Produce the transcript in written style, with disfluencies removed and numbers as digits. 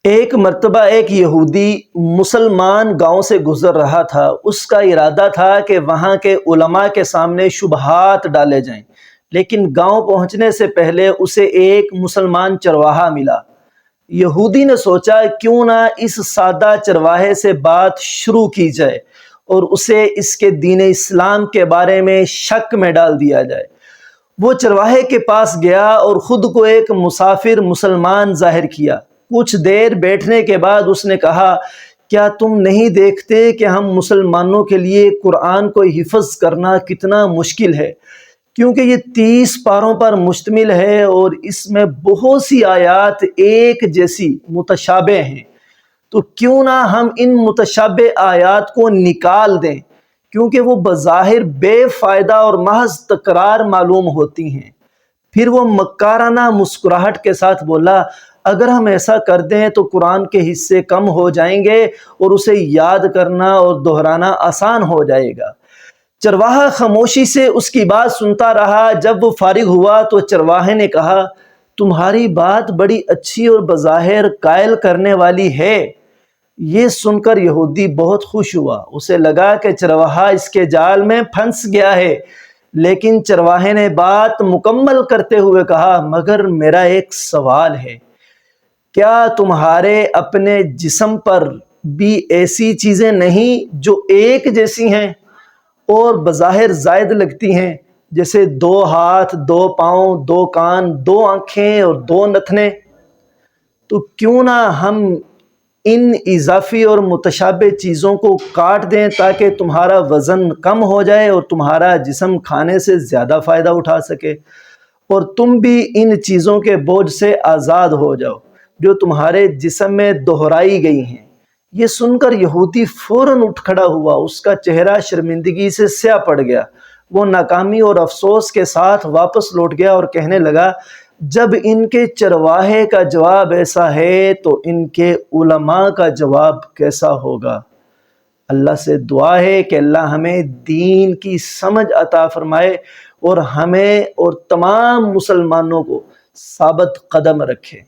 ایک مرتبہ ایک یہودی مسلمان گاؤں سے گزر رہا تھا۔ اس کا ارادہ تھا کہ وہاں کے علماء کے سامنے شبہات ڈالے جائیں، لیکن گاؤں پہنچنے سے پہلے اسے ایک مسلمان چرواہا ملا۔ یہودی نے سوچا کیوں نہ اس سادہ چرواہے سے بات شروع کی جائے اور اسے اس کے دین اسلام کے بارے میں شک میں ڈال دیا جائے۔ وہ چرواہے کے پاس گیا اور خود کو ایک مسافر مسلمان ظاہر کیا۔ کچھ دیر بیٹھنے کے بعد اس نے کہا، کیا تم نہیں دیکھتے کہ ہم مسلمانوں کے لیے قرآن کو حفظ کرنا کتنا مشکل ہے، کیونکہ یہ 30 پاروں پر مشتمل ہے اور اس میں بہت سی آیات ایک جیسی متشابہ ہیں۔ تو کیوں نہ ہم ان متشابہ آیات کو نکال دیں، کیونکہ وہ بظاہر بے فائدہ اور محض تکرار معلوم ہوتی ہیں۔ پھر وہ مکارانہ مسکراہٹ کے ساتھ بولا، اگر ہم ایسا کر دیں تو قرآن کے حصے کم ہو جائیں گے اور اسے یاد کرنا اور دہرانا آسان ہو جائے گا۔ چرواہا خاموشی سے اس کی بات سنتا رہا۔ جب وہ فارغ ہوا تو چرواہے نے کہا، تمہاری بات بڑی اچھی اور بظاہر قائل کرنے والی ہے۔ یہ سن کر یہودی بہت خوش ہوا۔ اسے لگا کہ چرواہا اس کے جال میں پھنس گیا ہے، لیکن چرواہے نے بات مکمل کرتے ہوئے کہا، مگر میرا ایک سوال ہے، کیا تمہارے اپنے جسم پر بھی ایسی چیزیں نہیں جو ایک جیسی ہیں اور بظاہر زائد لگتی ہیں، جیسے 2 ہاتھ، 2 پاؤں، 2 کان، 2 آنکھیں اور 2 نتنے؟ تو کیوں نہ ہم ان اضافی اور متشابہ چیزوں کو کاٹ دیں تاکہ تمہارا وزن کم ہو جائے اور تمہارا جسم کھانے سے زیادہ فائدہ اٹھا سکے، اور تم بھی ان چیزوں کے بوجھ سے آزاد ہو جاؤ جو تمہارے جسم میں دہرائی گئی ہیں۔ یہ سن کر یہودی فوراً اٹھ کھڑا ہوا۔ اس کا چہرہ شرمندگی سے سیاہ پڑ گیا۔ وہ ناکامی اور افسوس کے ساتھ واپس لوٹ گیا اور کہنے لگا، جب ان کے چرواہے کا جواب ایسا ہے تو ان کے علماء کا جواب کیسا ہوگا؟ اللہ سے دعا ہے کہ اللہ ہمیں دین کی سمجھ عطا فرمائے اور ہمیں اور تمام مسلمانوں کو ثابت قدم رکھے۔